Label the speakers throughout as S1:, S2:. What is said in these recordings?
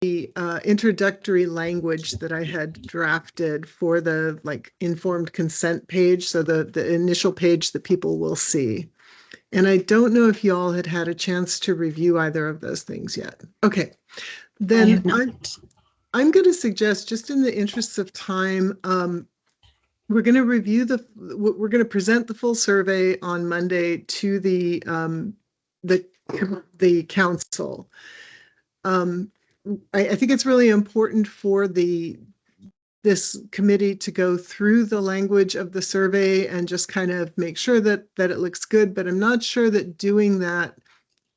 S1: introductory language that I had drafted for the informed consent page, so the initial page that people will see. And I don't know if you all had a chance to review either of those things yet. Okay, then I'm going to suggest, just in the interests of time, we're going to we're going to present the full survey on Monday to the council. I think it's really important for this committee to go through the language of the survey and just kind of make sure that it looks good, but I'm not sure that doing that,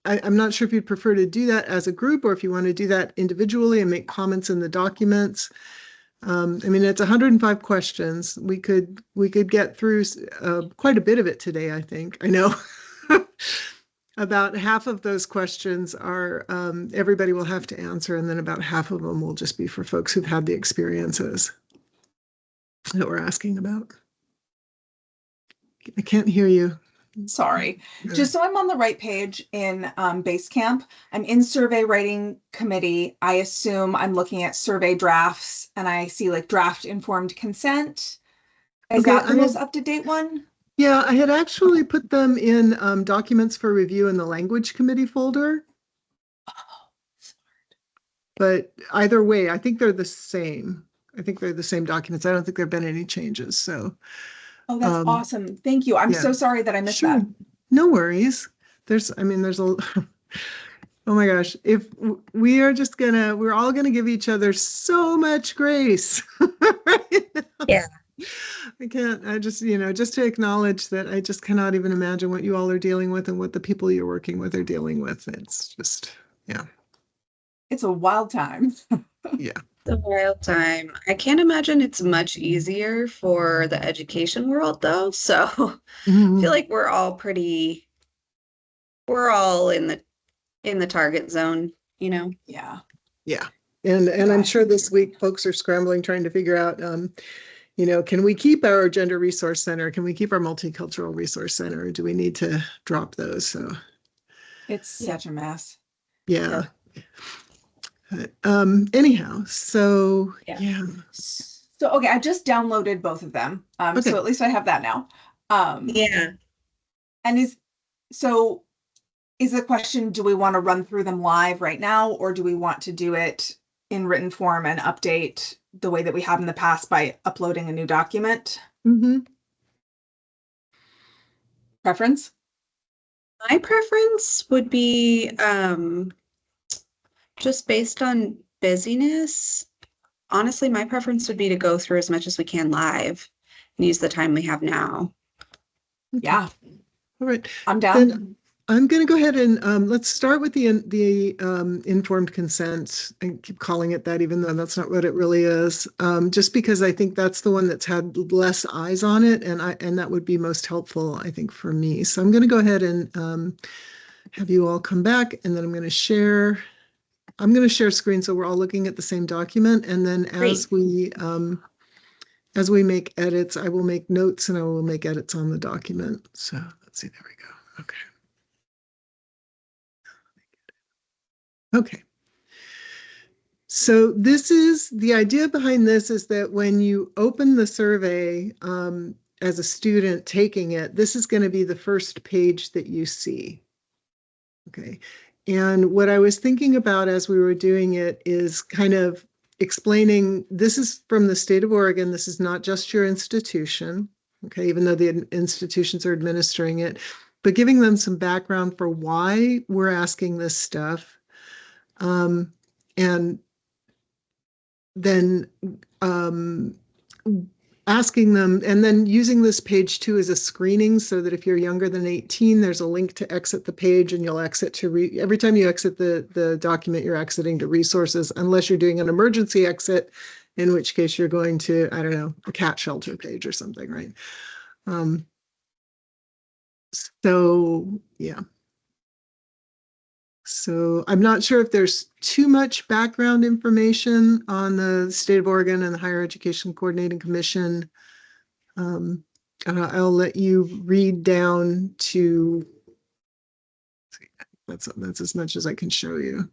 S1: I'm not sure if you'd prefer to do that as a group or if you want to do that individually and make comments in the documents. I mean, it's 105 questions. We could get through quite a bit of it today, I think. I know. About half of those questions are everybody will have to answer, and then about half of them will just be for folks who've had the experiences that we're asking about. I can't hear you.
S2: Sorry. Just so I'm on the right page in Basecamp, I'm in survey writing committee. I assume I'm looking at survey drafts and I see like draft informed consent. Is that the most up-to-date one?
S1: Yeah, I had actually put them in documents for review in the language committee folder.
S2: Oh, smart.
S1: But either way, I think they're the same. I think they're the same documents. I don't think there have been any changes. So.
S2: Oh, that's awesome. Thank you. I'm so sorry that I missed that.
S1: No worries. There's a, oh my gosh, if we are just we're all gonna give each other so much grace right now.
S3: Yeah.
S1: I just, just to acknowledge that I just cannot even imagine what you all are dealing with and what the people you're working with are dealing with. It's just, yeah.
S2: It's a wild time.
S1: Yeah.
S3: It's a wild time. I can't imagine it's much easier for the education world though. So I feel like we're all in the target zone,
S2: Yeah.
S1: Yeah. And I'm sure this week folks are scrambling, trying to figure out, can we keep our Gender Resource Center? Can we keep our Multicultural Resource Center? Or do we need to drop those? So
S2: it's such a mess.
S1: Yeah. Anyhow, so yeah.
S2: So okay, I just downloaded both of them. So at least I have that now.
S3: Yeah.
S2: And is the question, do we want to run through them live right now, or do we want to do it in written form and update the way that we have in the past by uploading a new document? Preference?
S3: My preference would be just based on busyness. Honestly, my preference would be to go through as much as we can live and use the time we have now.
S2: Yeah.
S1: All right.
S2: I'm down.
S1: Then I'm going to go ahead and let's start with the informed consent. I keep calling it that, even though that's not what it really is. Just because I think that's the one that's had less eyes on it, and that would be most helpful, I think, for me. So I'm going to go ahead and have you all come back, and then I'm going to share screen so we're all looking at the same document, and then as we make edits, I will make notes and I will make edits on the document. So let's see, there we go. Okay. Okay. So this is the idea behind this, is that when you open the survey as a student taking it, this is going to be the first page that you see. Okay. And what I was thinking about as we were doing it is kind of explaining, this is from the state of Oregon. This is not just your institution. Okay. Even though the institutions are administering it, but giving them some background for why we're asking this stuff. And then asking them, and then using this page too as a screening, so that if you're younger than 18, there's a link to exit the page, and you'll exit to every time you exit the document, you're exiting to resources, unless you're doing an emergency exit, in which case you're going to, I don't know, a cat shelter page or something, right? So yeah. So I'm not sure if there's too much background information on the state of Oregon and the Higher Education Coordinating Commission. I'll let you read down to, that's as much as I can show you.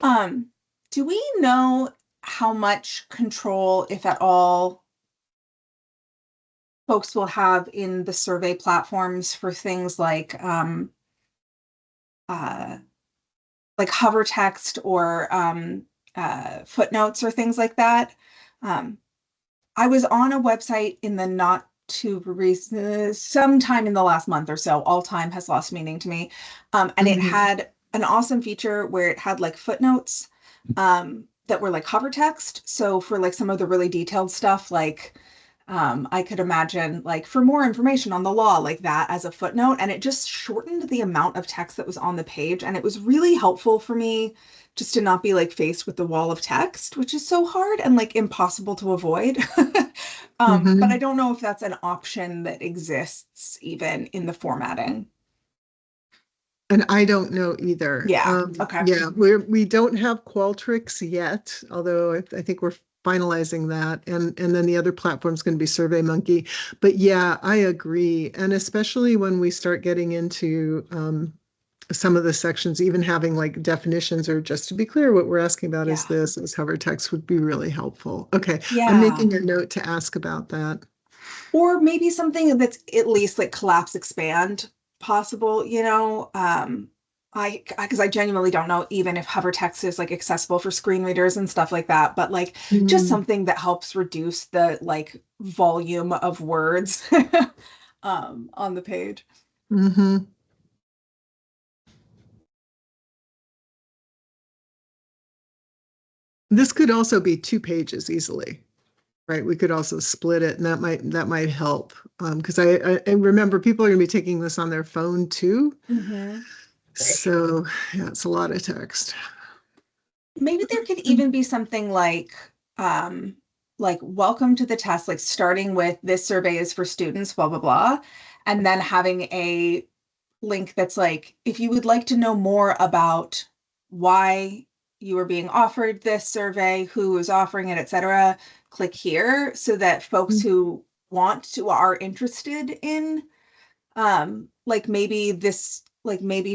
S2: Do we know how much control, if at all, folks will have in the survey platforms for things uh, like hover text or footnotes or things like that? Um, I was on a website in the not too recent, sometime in the last month or so. All time has lost meaning to me. And it
S1: Mhm.
S2: had an awesome feature where it had like footnotes that were like hover text. So for like some of the really detailed stuff, like I could imagine like for more information on the law, like that as a footnote, and it just shortened the amount of text that was on the page. And it was really helpful for me just to not be like faced with the wall of text, which is so hard and like impossible to avoid. But I
S1: Mhm.
S2: don't know if that's an option that exists even in the formatting.
S1: And I don't know either.
S2: Yeah. Okay.
S1: Yeah, we don't have Qualtrics yet, although I think we're finalizing that. And then the other platform is going to be SurveyMonkey. But yeah, I agree. And especially when we start getting into some of the sections, even having like definitions or just to be clear, what we're asking about is
S2: Yeah.
S1: this, as hover text would be really helpful. Okay, I'm
S2: Yeah.
S1: making a note to ask about that.
S2: Or maybe something that's at least like collapse expand possible, because I genuinely don't know even if hover text is like accessible for screen readers and stuff like that, but like just
S1: Mm,
S2: something that helps reduce the like volume of words on the page.
S1: mhm. This could also be 2 pages easily. Right, we could also split it, and that might help. Because I remember people are going to be taking this on their phone too.
S2: Mhm.
S1: So yeah, it's a lot of text.
S2: Maybe there could even be something like welcome to the test, like starting with this survey is for students, blah blah blah, and then having a link that's like, if you would like to know more about why you are being offered this survey, who is offering it, etc., click here so that folks who want to are interested in like maybe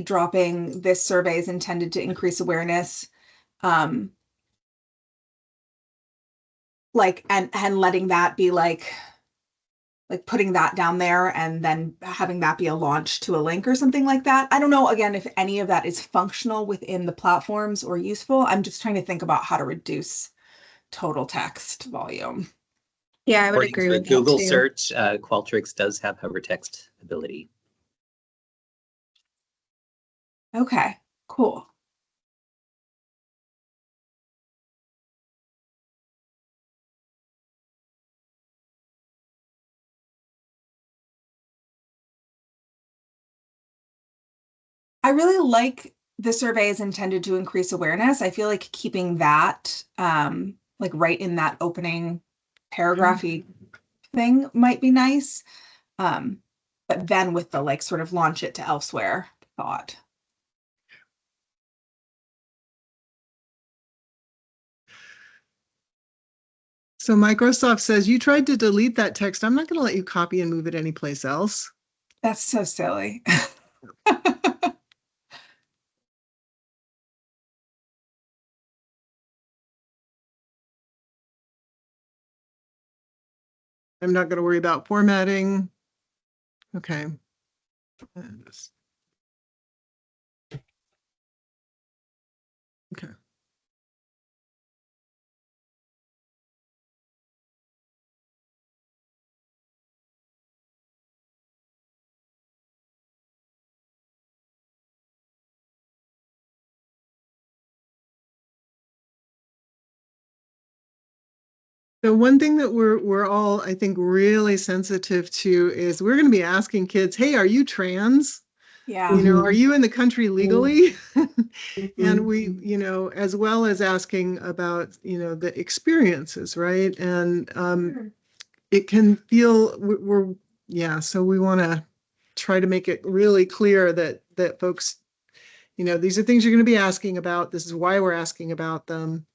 S2: dropping this survey is intended to increase awareness um like and letting that be like putting that down there and then having that be a launch to a link or something like that. I don't know, again, if any of that is functional within the platforms or useful. I'm just trying to think about how to reduce total text volume.
S3: Yeah, I would
S4: According
S3: agree
S4: to a
S3: with that
S4: Google
S3: too.
S4: search, Qualtrics does have hover text ability.
S2: Okay, cool. I really like the survey is intended to increase awareness. I feel like keeping that like right in that opening paragraphy thing might be nice. Um, but then with the like sort of launch it to elsewhere thought.
S1: So Microsoft says you tried to delete that text. I'm not going to let you copy and move it anyplace else.
S2: That's so silly.
S1: I'm not going to worry about formatting. Okay. Okay. So one thing that we're all, I think, really sensitive to is we're going to be asking kids, "Hey, are you trans?
S2: Yeah.
S1: Are you in the country legally?" And we,
S3: Mhm.
S1: as well as asking about, the experiences, right? And it can feel yeah. So we want to try to make it really clear that folks, these are things you're going to be asking about. This is why we're asking about them.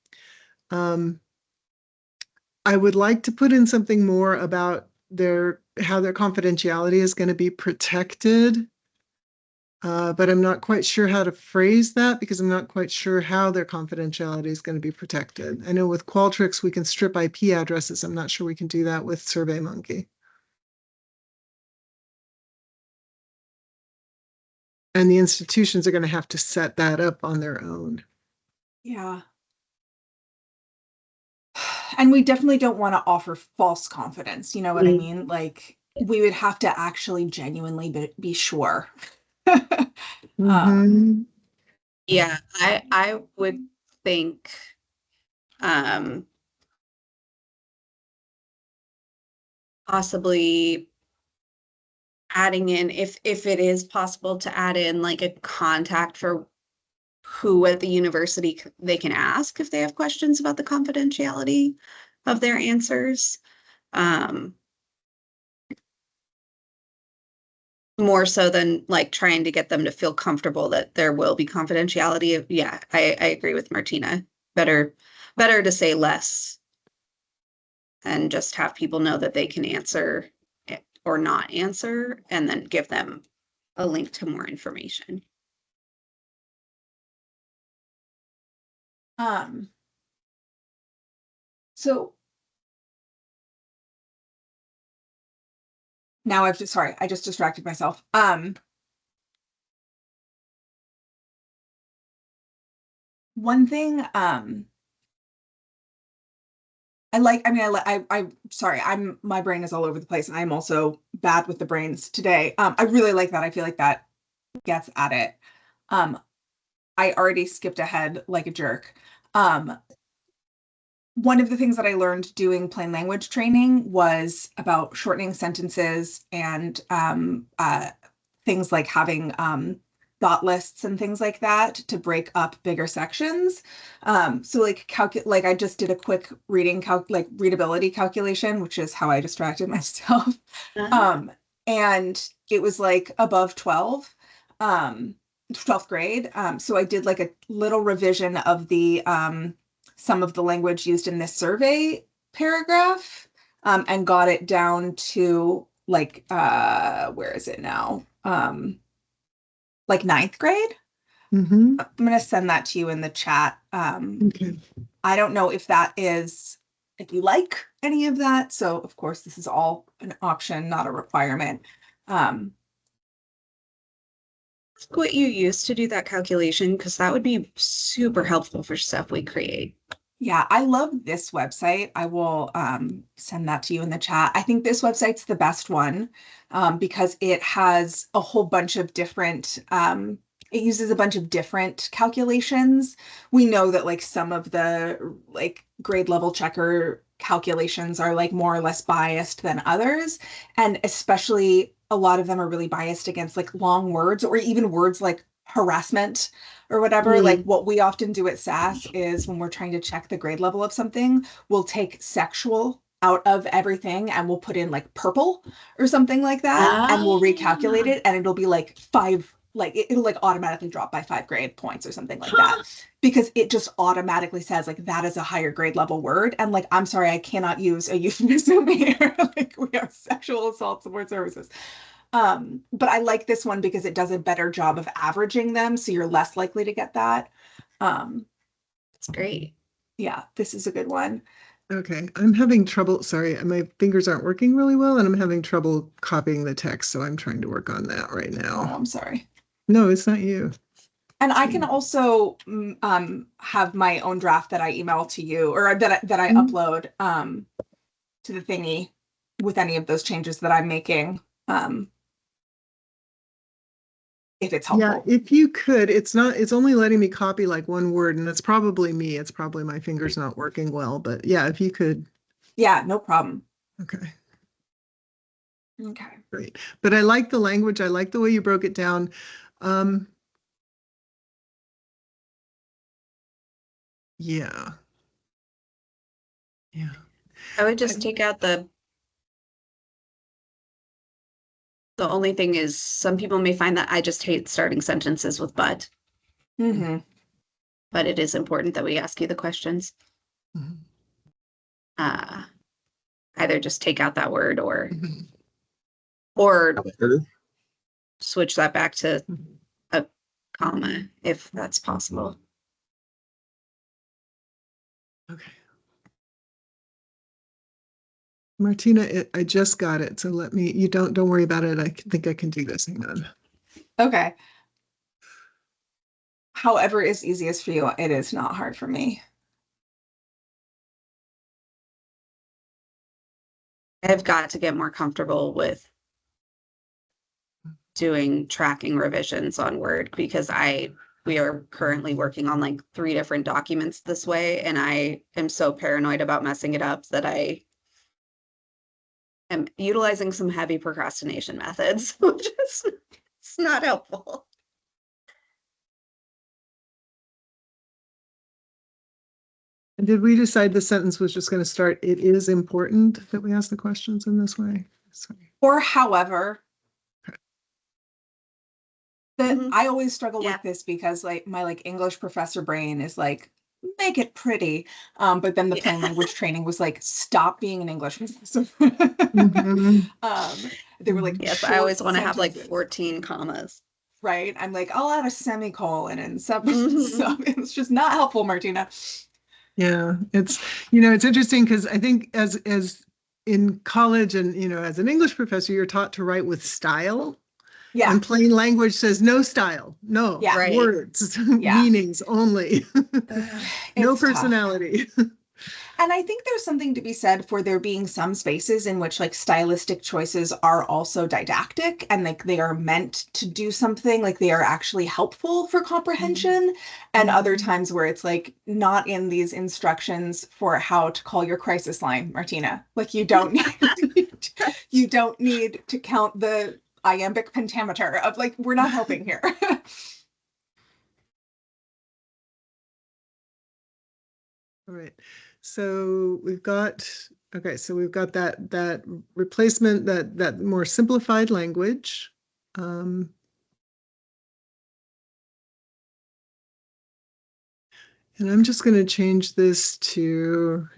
S1: Um, I would like to put in something more about how their confidentiality is going to be protected. But I'm not quite sure how to phrase that because I'm not quite sure how their confidentiality is going to be protected. I know with Qualtrics, we can strip IP addresses. I'm not sure we can do that with SurveyMonkey. And the institutions are going to have to set that up on their own.
S2: Yeah. And we definitely don't want to offer false confidence. You know what I mean? Like we would have to actually genuinely be sure.
S1: Mhm.
S3: Yeah, I would think possibly adding in, if it is possible to add in like a contact for who at the university they can ask if they have questions about the confidentiality of their answers. More so than like trying to get them to feel comfortable that there will be confidentiality. Yeah, I agree with Martina. Better to say less and just have people know that they can answer it or not answer, and then give them a link to more information.
S2: So now I just distracted myself. One thing, my brain is all over the place and I'm also bad with the brains today. I really like that. I feel like that gets at it. I already skipped ahead like a jerk. One of the things that I learned doing plain language training was about shortening sentences and things like having thought lists and things like that to break up bigger sections. So like I just did a quick readability calculation, which is how I distracted myself. And it was like above 12, 12th grade. So I did like a little revision of the some of the language used in this survey paragraph, and got it down to like where is it now? Like 9th grade.
S1: Mhm.
S2: I'm going to send that to you in the chat.
S1: Okay.
S2: I don't know if you like any of that. So of course this is all an option, not a requirement.
S3: What you use to do that calculation, because that would be super helpful for stuff we create.
S2: Yeah, I love this website. I will send that to you in the chat. I think this website's the best one because it has a whole bunch of different, it uses a bunch of different calculations. We know that like some of the like grade level checker calculations are like more or less biased than others. And especially a lot of them are really biased against like long words or even words like harassment or whatever. Like what we often do at SAS is when we're trying to check the grade level of something, we'll take sexual out of everything and we'll put in like purple or something like that, and we'll recalculate it and it'll be like it'll like automatically drop by 5 grade points or something like that, because it just automatically says like that is a higher grade level word. And like, I'm sorry, I cannot use a euphemism here. Like we are sexual assault support services. But I like this one because it does a better job of averaging them, so you're less likely to get that.
S3: That's great.
S2: Yeah, this is a good one.
S1: Okay, I'm having trouble. Sorry, my fingers aren't working really well, and I'm having trouble copying the text, so I'm trying to work on that right
S2: Oh,
S1: now.
S2: I'm sorry.
S1: No, it's not you.
S2: And I can also have my own draft that I email to you, or that I upload to the thingy with any of those changes that I'm making. If it's helpful.
S1: Yeah, if you could, it's only letting me copy like one word, and it's probably me. It's probably my fingers not working well, but yeah, if you could.
S2: Yeah, no problem.
S1: Okay.
S2: Okay.
S1: Great. But I like the language. I like the way you broke it down. Yeah. Yeah.
S3: I would just take out the only thing is some people may find that I just hate starting sentences with but. But it is important that we ask you the questions. Either just take out that word or switch that back to comma, if that's possible.
S1: Okay. Martina, I just got it. So let me, you don't worry about it. I think I can do this. Hang on.
S2: Okay. However is easiest for you. It is not hard for me.
S3: I've got to get more comfortable with doing tracking revisions on Word because we are currently working on like 3 different documents this way, and I am so paranoid about messing it up that I am utilizing some heavy procrastination methods, which is it's not helpful.
S1: And did we decide the sentence was just going to start, it is important that we ask the questions in this way? Sorry.
S2: Or however. That
S3: Mhm.
S2: I always struggle
S3: Yeah.
S2: with this because like my like English professor brain is like, make it pretty. But then the
S3: Yeah.
S2: plain language training was like, stop being an English professor.
S1: Mhm.
S2: They were like,
S3: Yes, I
S2: short
S3: always want to have like
S2: sentences,
S3: 14 commas.
S2: right? I'm like, I'll add a semicolon and sub.
S3: Mhm.
S2: It's just not helpful, Martina.
S1: Yeah, it's, it's interesting because I think as in college and, as an English professor, you're taught to write with style.
S2: Yeah,
S1: And plain language says no style, no
S2: Yeah.
S3: Right.
S1: words,
S2: Yeah.
S1: meanings only, no
S2: it's tough.
S1: personality.
S2: And I think there's something to be said for there being some spaces in which like stylistic choices are also didactic and like they are meant to do something, like they are actually helpful for comprehension, and other times where it's like not in these instructions for how to call your crisis line, Martina. Like you don't need to count the iambic pentameter of like we're not helping here.
S1: All right. So we've got, okay, so we've got that replacement, that more simplified language. And I'm just going to change this to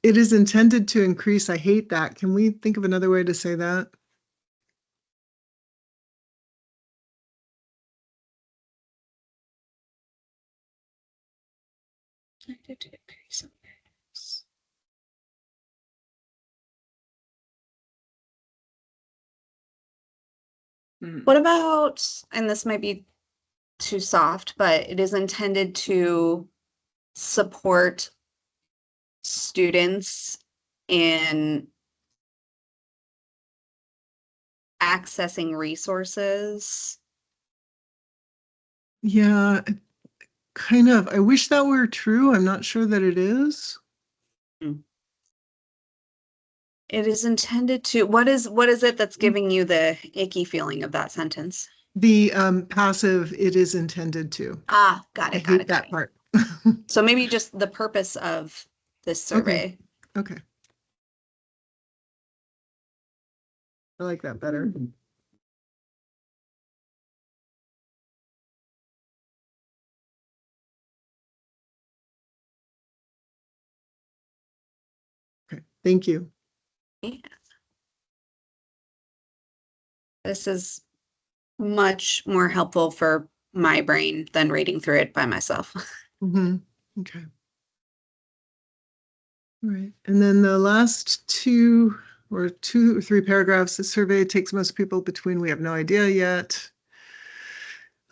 S1: it is intended to increase. I hate that. Can we think of another way to say that?
S3: What about, and this might be too soft, but it is intended to support students in accessing resources.
S1: Yeah, kind of. I wish that were true. I'm not sure that it is.
S3: It is intended to, what is it that's giving you the icky feeling of that sentence?
S1: The passive, it is intended to.
S3: Ah, got
S1: I
S3: it, got
S1: hate
S3: it,
S1: that
S3: got it.
S1: part.
S3: So maybe just the purpose of this survey.
S1: Okay. I like that better. Okay, thank you.
S3: Yeah. This is much more helpful for my brain than reading through it by myself.
S1: Okay. All right. And then the last 2 or 3 paragraphs, the survey takes most people between, we have no idea yet.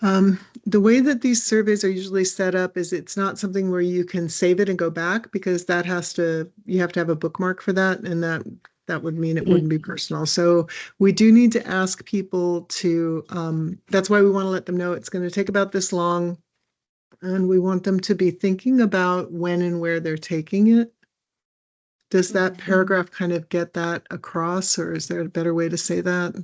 S1: The way that these surveys are usually set up is it's not something where you can save it and go back because you have to have a bookmark for that. And that would mean it wouldn't be personal. So we do need to ask people to, that's why we want to let them know it's going to take about this long. And we want them to be thinking about when and where they're taking it. Does that paragraph kind of get that across, or is there a better way to say that?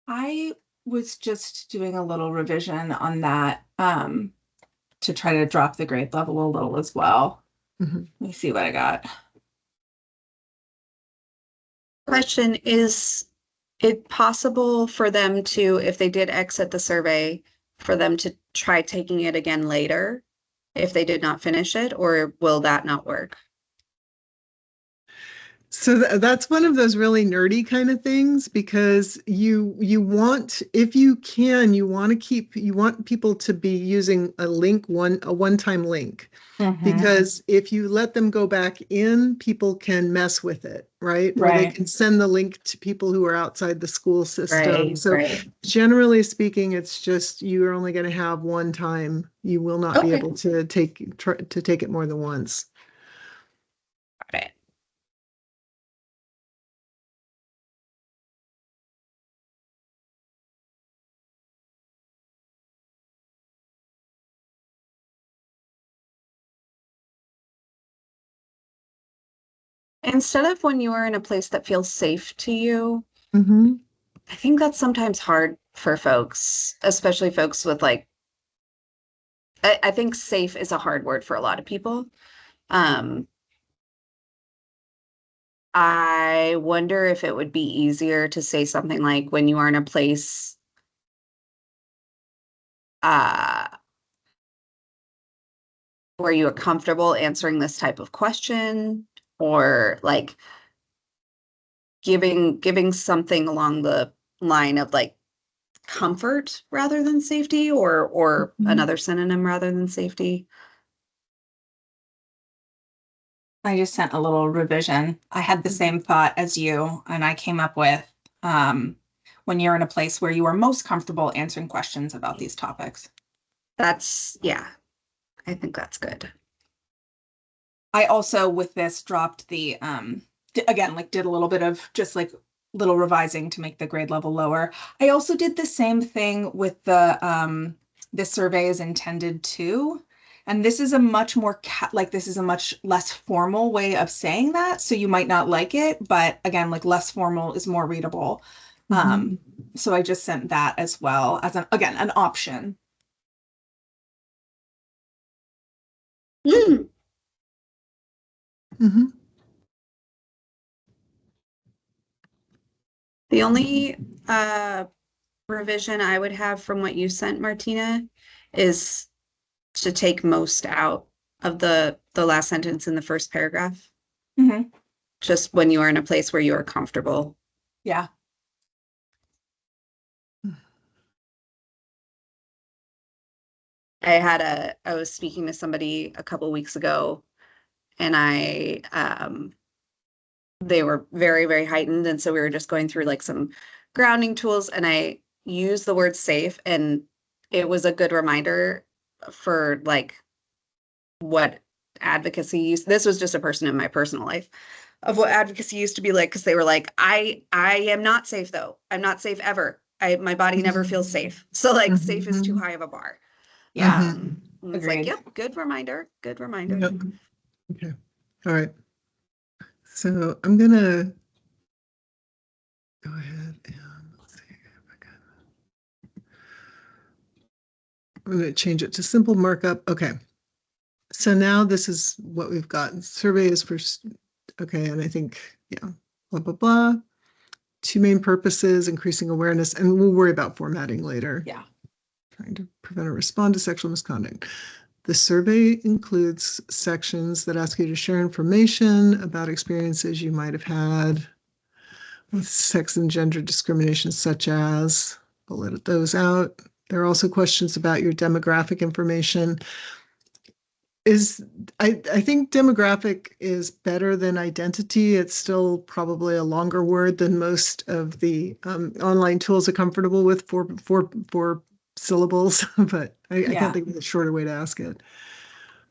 S2: I was just doing a little revision on that to try to drop the grade level a little as well. Let me see what I got.
S3: Question, is it possible for them to, if they did exit the survey, for them to try taking it again later if they did not finish it, or will that not work?
S1: So that's one of those really nerdy kind of things because you want, if you can, you want people to be using a one-time link. Because if you let them go back in, people can mess with it, right? Or they
S2: Right.
S1: can send the link to people who are outside the school system.
S3: Right,
S1: So
S3: right.
S1: generally speaking, it's just you're only going to have one time. You will not be
S3: Okay.
S1: able to take it more than once.
S3: Got it. Instead of when you are in a place that feels safe to you,
S1: Mm-hmm.
S3: I think that's sometimes hard for folks, especially folks with like, I think safe is a hard word for a lot of people. Um, I wonder if it would be easier to say something like when you are in a place, uh, where you are comfortable answering this type of question, or like giving something along the line of like comfort rather than safety, or another synonym rather than safety.
S2: I just sent a little revision. I had the same thought as you, and I came up with when you're in a place where you are most comfortable answering questions about these topics.
S3: That's, yeah, I think that's good.
S2: I also, with this, dropped the again, like did a little bit of just like little revising to make the grade level lower. I also did the same thing with the this survey is intended to. And this is a much more this is a much less formal way of saying that. So you might not like it, but again, like less formal is more readable. So I just sent that as well as an option.
S3: Mm.
S1: Mm-hmm.
S3: The only revision I would have from what you sent, Martina, is to take most out of the last sentence in the first paragraph.
S2: Mm-hmm.
S3: Just when you are in a place where you are comfortable.
S2: Yeah.
S3: I was speaking to somebody a couple weeks ago, and they were very, very heightened. And so we were just going through like some grounding tools, and I used the word safe, and it was a good reminder for like what advocacy used. This was just a person in my personal life of what advocacy used to be like, because they were like, I am not safe though. I'm not safe ever. My body never feels safe. So like safe is too high of a bar.
S2: Yeah.
S3: And it's like,
S2: Agreed.
S3: yep, good reminder. Good reminder.
S1: Yep. Okay. All right. So I'm gonna go ahead and let's see if I can. I'm gonna change it to simple markup. Okay. So now this is what we've got. Survey is for, okay, and I think, yeah, blah, blah, blah. Two main purposes, increasing awareness, and we'll worry about formatting later.
S2: Yeah.
S1: Trying to prevent or respond to sexual misconduct. The survey includes sections that ask you to share information about experiences you might have had with sex and gender discrimination, such as, we'll let those out. There are also questions about your demographic information. I think demographic is better than identity. It's still probably a longer word than most of the online tools are comfortable with for syllables, but I can't think of a shorter way to ask it.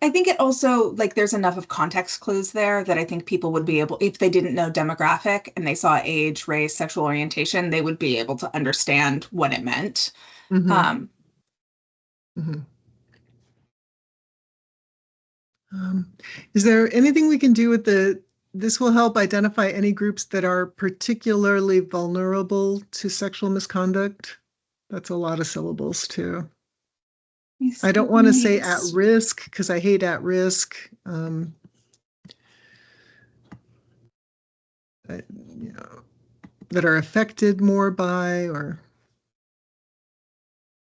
S2: I think it also, like, there's enough of context clues there that I think people would be able, if they didn't know demographic and they saw age, race, sexual orientation, they would be able to understand what it meant.
S1: Mm-hmm. Mm-hmm. Is there anything we can do with this will help identify any groups that are particularly vulnerable to sexual misconduct? That's a lot of syllables too. I don't want to say at risk because I hate at risk. You know, that are affected more by, or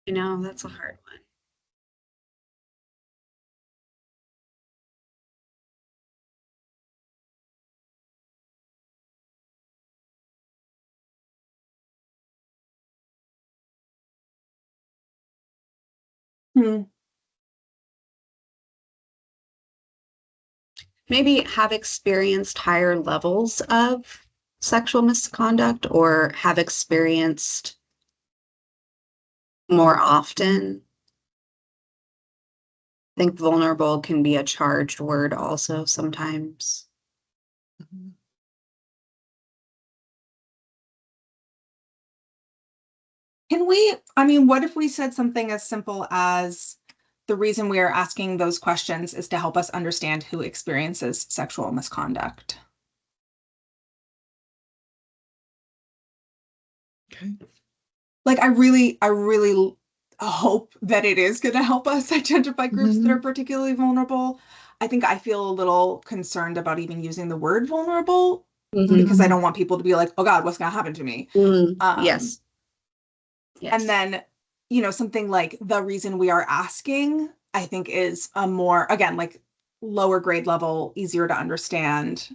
S3: You know, that's a hard one.
S2: Hmm.
S3: Maybe have experienced higher levels of sexual misconduct or have experienced more often. I think vulnerable can be a charged word also sometimes.
S1: Mhm.
S2: Can we, I mean, what if we said something as simple as the reason we are asking those questions is to help us understand who experiences sexual misconduct?
S1: Okay.
S2: Like, I really hope that it is going to help us identify groups that are
S1: Mhm.
S2: particularly vulnerable. I think I feel a little concerned about even using the word vulnerable because I
S1: Mhm.
S2: don't want people to be like, oh God, what's going to happen to me?
S3: Yes.
S2: And
S3: Yes.
S2: then, something like the reason we are asking, I think is a more, again, like lower grade level, easier to understand,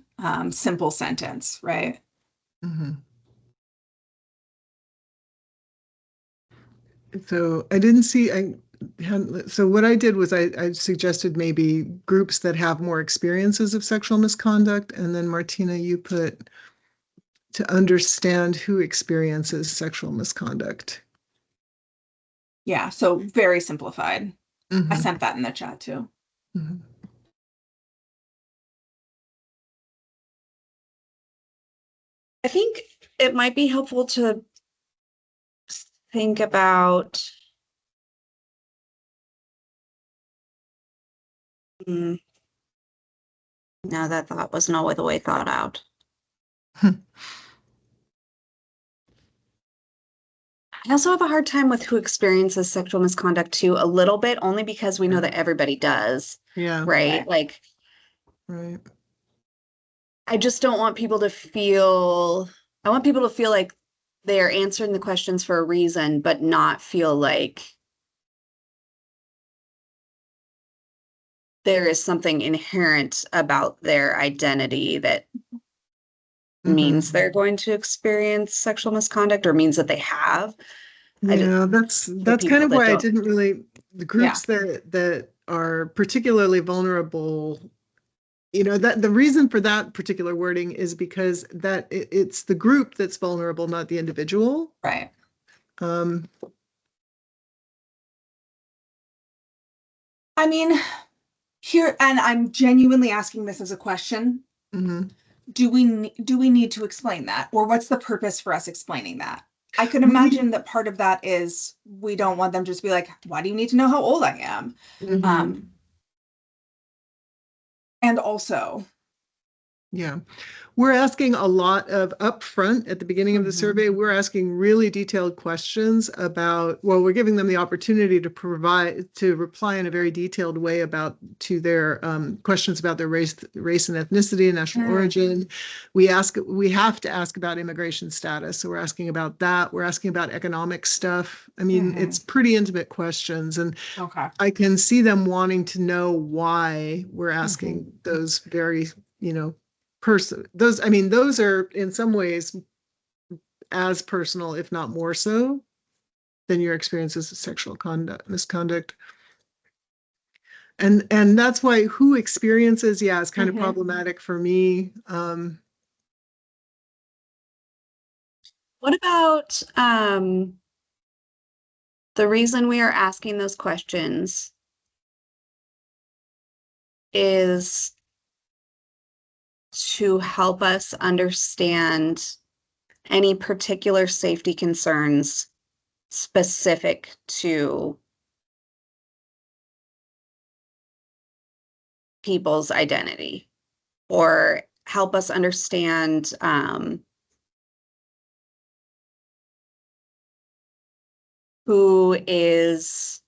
S2: simple sentence, right?
S1: Mhm. So I didn't see, so what I did was I suggested maybe groups that have more experiences of sexual misconduct. And then Martina, you put to understand who experiences sexual misconduct.
S2: Yeah, so very simplified. I
S1: Mhm.
S2: sent that in the chat too.
S1: Mhm.
S3: I think it might be helpful to think about no, that thought wasn't all the way thought out. I also have a hard time with who experiences sexual misconduct too, a little bit, only because we know that everybody does,
S1: Yeah,
S3: right?
S2: Right.
S3: Like,
S1: right.
S3: I just don't want people to feel, I want people to feel like they're answering the questions for a reason, but not feel like there is something inherent about their identity that means
S1: Mhm.
S3: they're going to experience sexual misconduct or means that they have.
S1: Yeah,
S3: For
S1: that's kind
S3: people
S1: of
S3: that
S1: why I
S3: don't.
S1: didn't really, the
S2: Yeah.
S1: groups that are particularly vulnerable, that the reason for that particular wording is because it's the group that's vulnerable, not the individual.
S2: Right.
S1: Um,
S2: I mean, here, and I'm genuinely asking this as a question.
S1: mhm.
S2: Do we need to explain that? Or what's the purpose for us explaining that? I could
S1: We,
S2: imagine that part of that is we don't want them to just be like, why do you need to know how old I am?
S1: mhm.
S2: Um, and also,
S1: Yeah. We're asking a lot of upfront at the beginning of the
S2: Mhm.
S1: survey. We're asking really detailed questions about, well, we're giving them the opportunity to reply in a very detailed way to their questions about their race and ethnicity and national origin. We have to ask about immigration status. So we're asking about that. We're asking about economic stuff. I mean,
S2: Mhm.
S1: it's pretty intimate questions. And
S2: Okay.
S1: I can see them wanting to know why we're
S2: Mm-hmm.
S1: asking those very, those are in some ways as personal, if not more so, than your experiences of sexual misconduct. And that's why who experiences, yeah, is kind of
S2: Mhm.
S1: problematic for me.
S3: What about the reason we are asking those questions is to help us understand any particular safety concerns specific to people's identity, or help us understand who is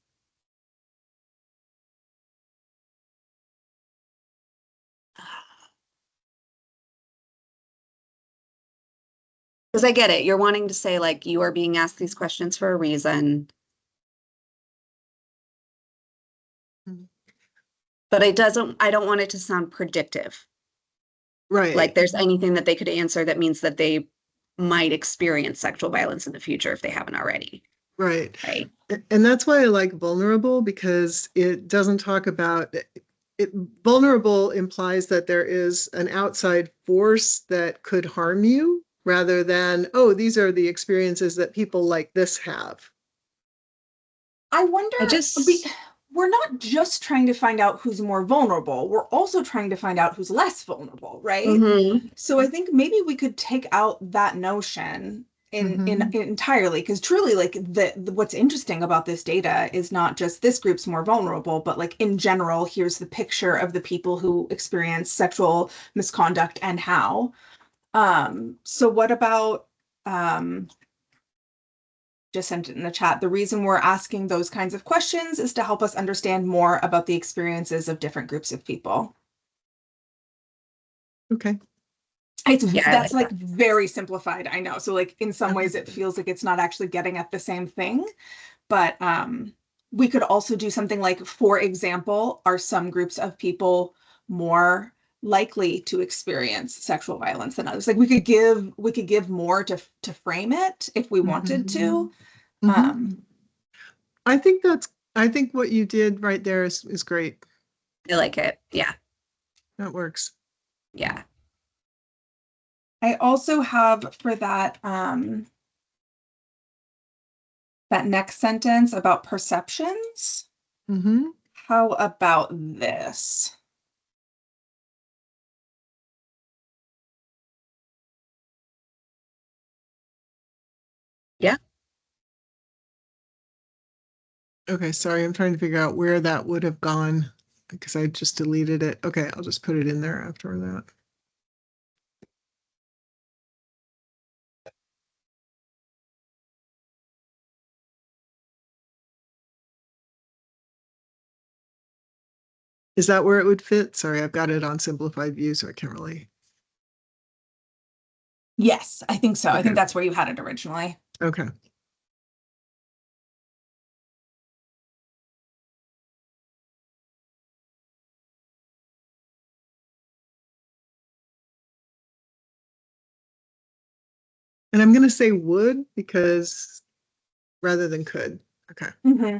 S3: because I get it. You're wanting to say like you are being asked these questions for a reason. But I don't want it to sound predictive. Like
S1: Right.
S3: there's anything that they could answer that means that they might experience sexual violence in the future if they haven't already.
S1: Right.
S3: Right.
S1: And that's why I like vulnerable, because it doesn't talk about it. Vulnerable implies that there is an outside force that could harm you, rather than, oh, these are the experiences that people like this have.
S2: I wonder, we're not just trying to find out who's more vulnerable, we're also trying to find out who's less vulnerable, right?
S3: Mhm.
S2: So I think maybe we could take out that notion in
S1: Mhm.
S2: entirely, because truly, like, the what's interesting about this data is not just this group's more vulnerable, but like in general, here's the picture of the people who experience sexual misconduct and how. So what about just sent it in the chat. The reason we're asking those kinds of questions is to help us understand more about the experiences of different groups of people.
S1: Okay.
S2: That's like very simplified, I know. So like in some ways it feels like it's not actually getting at the same thing, but we could also do something like, for example, are some groups of people more likely to experience sexual violence than others? Like we could give more to frame it if we wanted to.
S1: I think what you did right there is great.
S3: I like it. Yeah.
S1: That works.
S3: Yeah.
S2: I also have for that that next sentence about perceptions.
S1: Mm-hmm.
S2: How about this?
S3: Yeah.
S1: Okay, sorry, I'm trying to figure out where that would have gone because I just deleted it. Okay, I'll just put it in there after that. Is that where it would fit? Sorry, I've got it on simplified view, so I can't really.
S2: Yes, I think so. I think
S1: Okay.
S2: that's where you had it originally.
S1: Okay. And I'm going to say would because rather than could. Okay.
S2: Mm-hmm.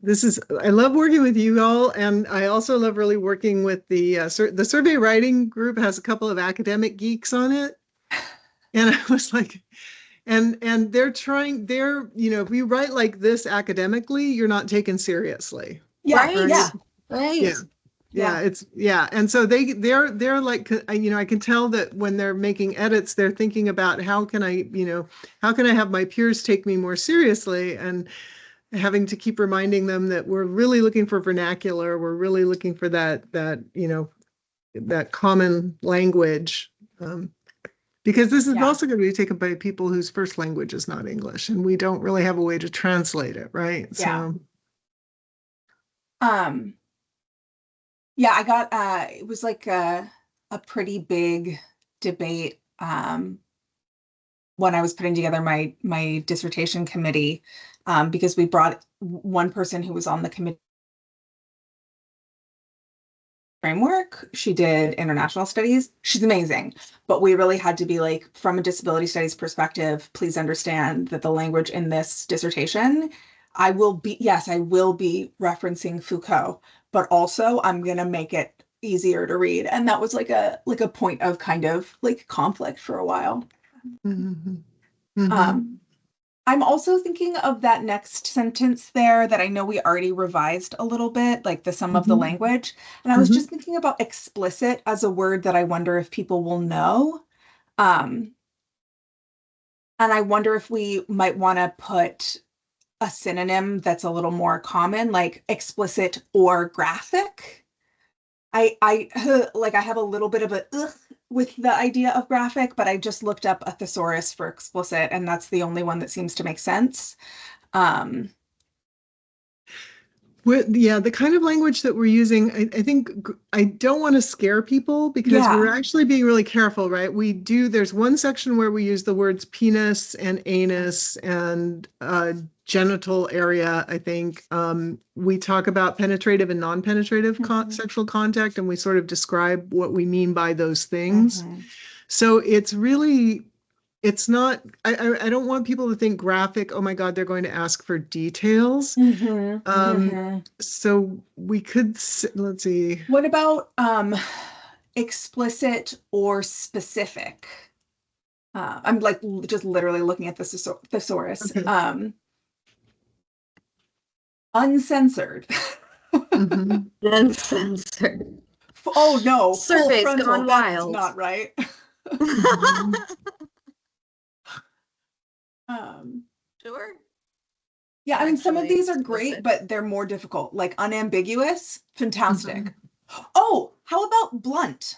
S1: This is, I love working with you all, and I also love really working with the survey writing group has a couple of academic geeks on it. And I was like, and if you write like this academically, you're not taken seriously.
S2: Yeah,
S3: Right.
S2: yeah,
S3: Right.
S1: Yeah. And so they're like, I can tell that when they're making edits, they're thinking about how can I have my peers take me more seriously, and having to keep reminding them that we're really looking for vernacular. We're really looking for that common language. Because this is also going to be taken by people whose first language is not English, and we don't really have a way to translate it, right?
S2: Yeah.
S1: So,
S2: Yeah, I got it was like a pretty big debate when I was putting together my dissertation committee, because we brought one person who was on the committee framework. She did international studies. She's amazing. But we really had to be like, from a disability studies perspective, please understand that the language in this dissertation, I will be referencing Foucault, but also I'm going to make it easier to read. And that was like a point of kind of like conflict for a while.
S1: mhm. Mhm.
S2: I'm also thinking of that next sentence there that I know we already revised a little bit, like the sum of the
S1: Mhm.
S2: language. And I was just thinking about explicit as a word that I wonder if people will know. And I wonder if we might want to put a synonym that's a little more common, like explicit or graphic. I like I have a little bit of a ugh with the idea of graphic, but I just looked up a thesaurus for explicit, and that's the only one that seems to make sense. Um,
S1: Yeah, the kind of language that we're using, I think I don't want to scare people because
S2: Yeah.
S1: we're actually being really careful, right? There's one section where we use the words penis and anus and genital area, I think. We talk about penetrative and non-penetrative sexual contact, and we sort of describe what we mean by those things. So it's not, I don't want people to think graphic, oh my God, they're going to ask for details. So we could, let's see.
S2: What about explicit or specific? I'm like just literally looking at the thesaurus.
S1: Okay.
S2: Uncensored.
S1: Mhm.
S3: Uncensored.
S2: Oh no, full
S3: Survey's
S2: frontal.
S3: gone
S2: That's
S3: wild.
S2: not right.
S1: Mhm.
S3: Sure.
S2: Yeah, I mean, some of
S3: Actually,
S2: these are great,
S3: explicit.
S2: but they're more difficult. Like unambiguous, fantastic.
S1: Mhm.
S2: Oh, how about blunt?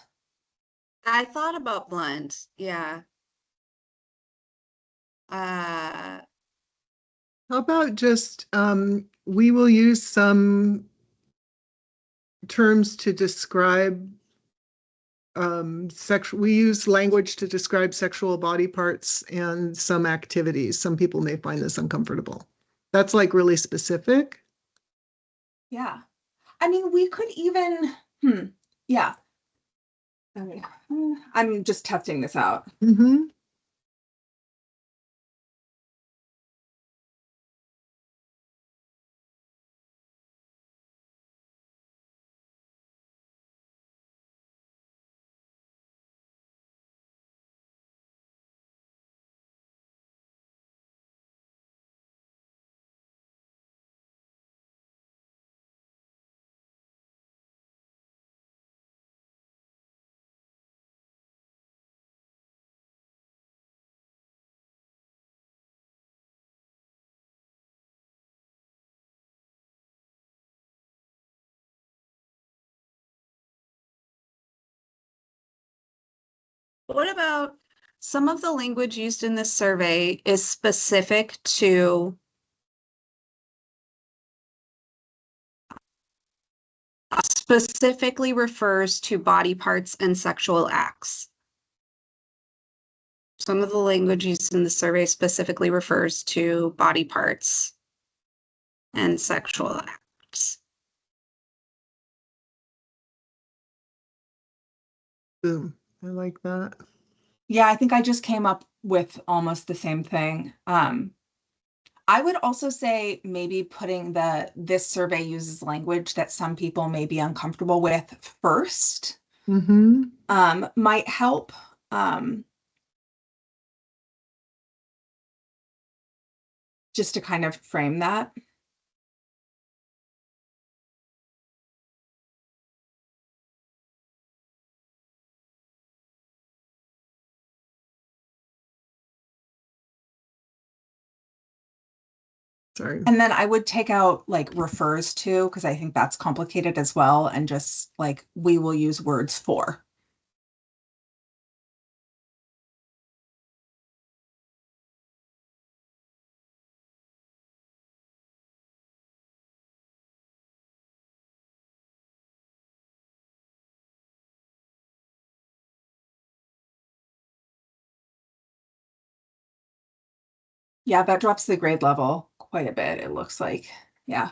S3: I thought about blunt. Yeah. Uh,
S1: How about just, we will use some terms to describe we use language to describe sexual body parts and some activities. Some people may find this uncomfortable. That's like really specific.
S2: Yeah. I mean, we could even, yeah. I'm just testing this out.
S1: Mm-hmm.
S3: what about some of the language used in this survey is specific to specifically refers to body parts and sexual acts. Some of the language used in the survey specifically refers to body parts and sexual acts.
S1: Boom. I like that.
S2: Yeah, I think I just came up with almost the same thing. I would also say maybe putting this survey uses language that some people may be uncomfortable with first,
S1: Mm-hmm.
S2: might help. Just to kind of frame that.
S1: Sorry.
S2: And then I would take out like refers to, because I think that's complicated as well, and just like we will use words for. Yeah, that drops the grade level quite a bit, it looks like. Yeah.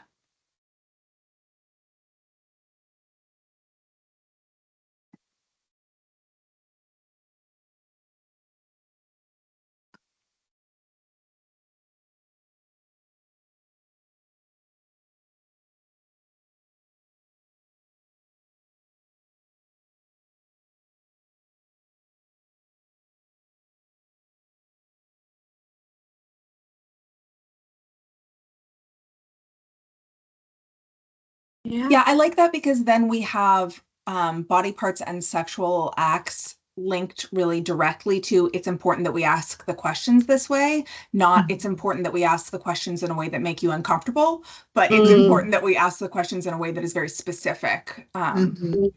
S2: Yeah, I like that because then we have body parts and sexual acts linked really directly to it's important that we ask the questions this way, not it's important that we ask the questions in a way that make you uncomfortable, but it's important that we ask the questions in a way that is very specific.
S1: Mhm.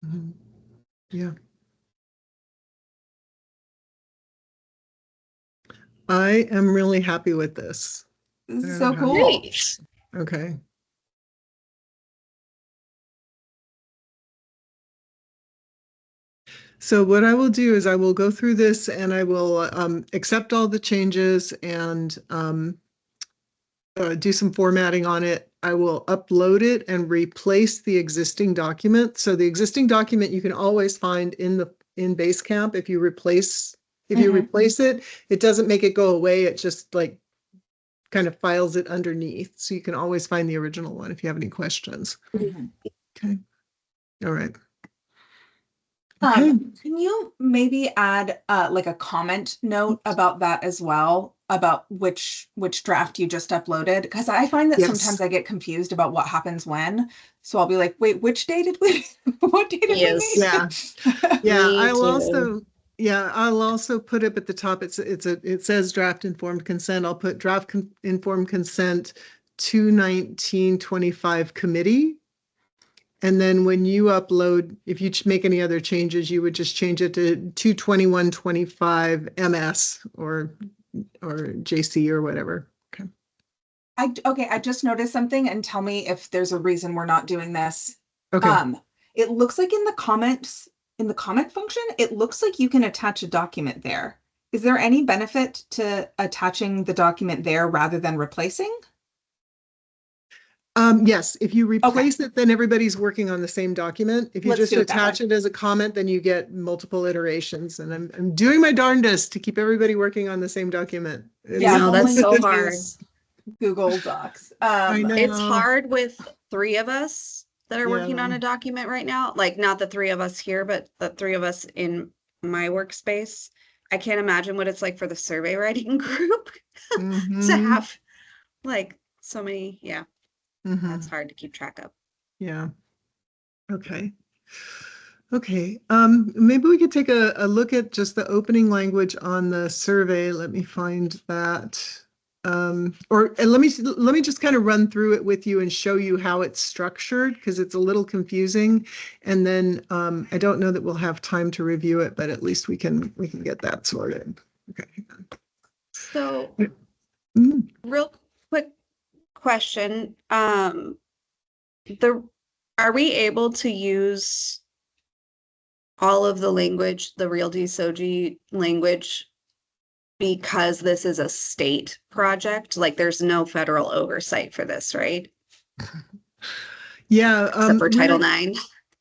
S1: Mhm. Yeah. I am really happy with this. I
S2: This is
S1: don't
S2: so
S1: know how-
S2: cool.
S3: Great.
S1: Okay. So what I will do is I will go through this and I will accept all the changes and do some formatting on it. I will upload it and replace the existing document. So the existing document you can always find in Basecamp. If you replace it, it doesn't make it go away. It just like kind of files it underneath. So you can always find the original one if you have any questions. Okay. All right. Okay.
S2: Can you maybe add like a comment note about that as well, about which draft you just uploaded? Because I find that
S1: Yes.
S2: sometimes I get confused about what happens when. So I'll be like, wait, which day did we, what day did we make?
S1: Yeah. Yeah,
S3: Me
S1: I'll also put up at the top, it says draft informed consent. I'll put draft informed consent 2/19/25 committee. And then when you upload, if you make any other changes, you would just change it to 2/21/25 MS or JC or whatever. Okay.
S2: I just noticed something, and tell me if there's a reason we're not doing this.
S1: Okay.
S2: It looks like in the comments, in the comment function, it looks like you can attach a document there. Is there any benefit to attaching the document there rather than replacing?
S1: Yes, if you replace it, then everybody's working on the same document. If you
S2: Let's
S1: just
S2: do it that
S1: attach it as a comment, then you get multiple iterations. And I'm doing my darndest to keep everybody working on the same document.
S2: Yeah,
S3: No,
S2: I've
S3: that's
S2: only
S3: so
S2: used
S3: hard.
S2: Google Docs.
S1: I know.
S3: It's hard with 3 of us that are working on
S1: Yeah.
S3: a document right now. Like not the 3 of us here, but the 3 of us in my workspace. I can't imagine what it's like for the survey writing group to
S1: Mhm.
S3: have like so many. Yeah,
S1: Mhm.
S3: that's hard to keep track of.
S1: Yeah. Okay. Okay. Maybe we could take a look at just the opening language on the survey. Let me find that. Or let me just kind of run through it with you and show you how it's structured because it's a little confusing. And then I don't know that we'll have time to review it, but at least we can get that sorted. Okay.
S3: So
S1: Mm.
S3: real quick question. Are we able to use all of the language, the Real Soji language, because this is a state project? Like there's no federal oversight for this, right?
S1: Yeah.
S3: Except for Title IX.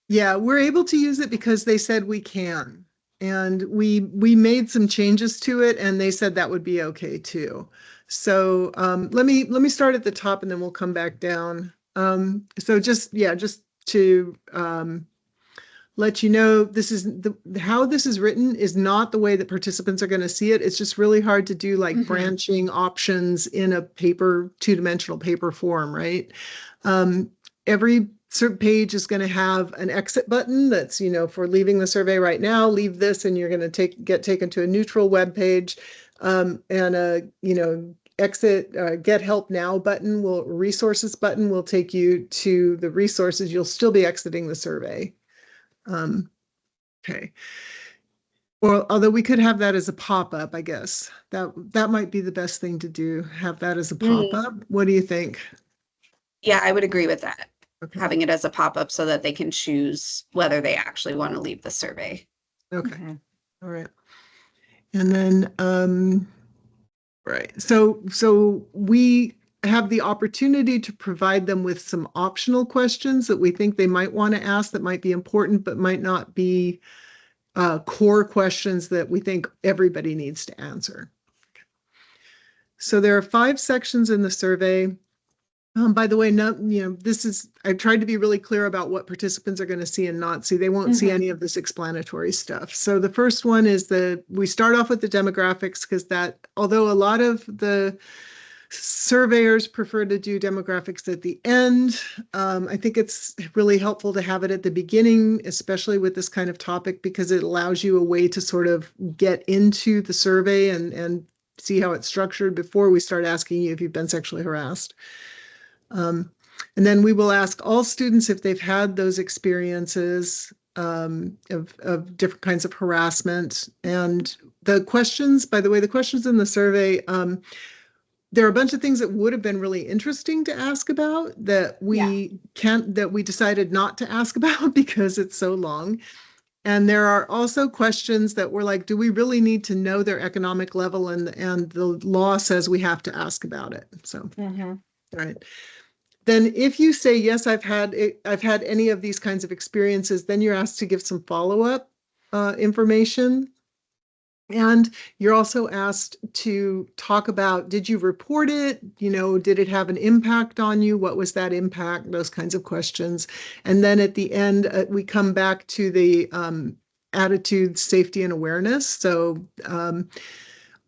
S1: Yeah, we're able to use it because they said we can. And we made some changes to it and they said that would be okay too. So let me start at the top and then we'll come back down. So just to let you know, this is how this is written is not the way that participants are going to see it. It's just really hard to do like branching options in a two-dimensional paper form, right? Every page is going to have an exit button that's, for leaving the survey right now, leave this and you're going to get taken to a neutral web page, and a, exit, get help now resources button will take you to the resources. You'll still be exiting the survey. Okay. Well, although we could have that as a pop-up, I guess that might be the best thing to do. Have that as a pop-up. What do you think?
S3: Yeah, I would agree with that.
S1: Okay.
S3: Having it as a pop-up so that they can choose whether they actually want to leave the survey.
S1: Okay. All right. And then, right. So we have the opportunity to provide them with some optional questions that we think they might want to ask that might be important, but might not be core questions that we think everybody needs to answer. So there are 5 sections in the survey. By the way, I've tried to be really clear about what participants are going to see and not see. They won't see any of this explanatory stuff. So the first one is we start off with the demographics because although a lot of the surveyors prefer to do demographics at the end, I think it's really helpful to have it at the beginning, especially with this kind of topic, because it allows you a way to sort of get into the survey and see how it's structured before we start asking you if you've been sexually harassed. And then we will ask all students if they've had those experiences of different kinds of harassment. And the questions, by the way, the questions in the survey, there are a bunch of things that would have been really interesting to ask about that we decided not to ask about because it's so long. And there are also questions that were like, do we really need to know their economic level? And the law says we have to ask about it. So, all right. Then if you say, yes, I've had any of these kinds of experiences, then you're asked to give some follow-up information. And you're also asked to talk about, did you report it? You know, did it have an impact on you? What was that impact? Those kinds of questions. And then at the end, we come back to the attitude, safety, and awareness. So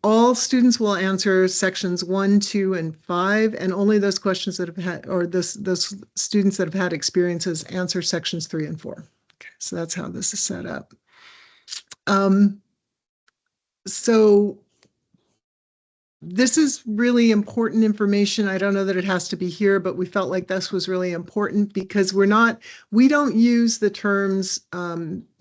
S1: all students will answer sections 1, 2, and 5, and only those questions that have had, or those students that have had experiences answer sections 3 and 4. Okay, so that's how this is set up. So this is really important information. I don't know that it has to be here, but we felt like this was really important because we don't use the terms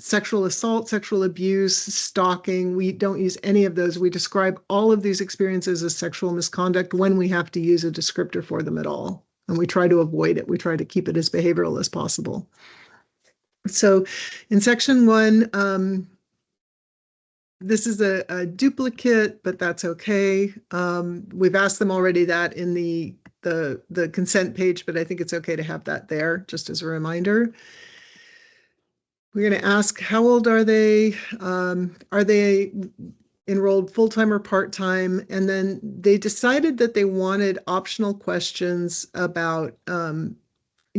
S1: sexual assault, sexual abuse, stalking. We don't use any of those. We describe all of these experiences as sexual misconduct when we have to use a descriptor for them at all. And we try to avoid it. We try to keep it as behavioral as possible. So in section 1, this is a duplicate, but that's okay. We've asked them already that in the consent page, but I think it's okay to have that there just as a reminder. We're going to ask, how old are they? Are they enrolled full-time or part-time? And then they decided that they wanted optional questions about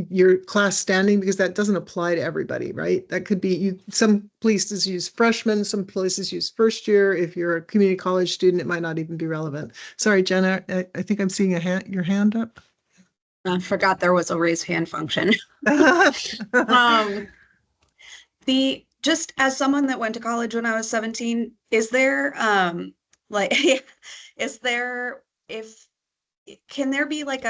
S1: your class standing, because that doesn't apply to everybody, right? That could be some places use freshmen, some places use first year. If you're a community college student, it might not even be relevant. Sorry, Jenna, I think I'm seeing your hand up.
S3: I forgot there was a raise hand function. Just as someone that went to college when I was 17, is there can there be like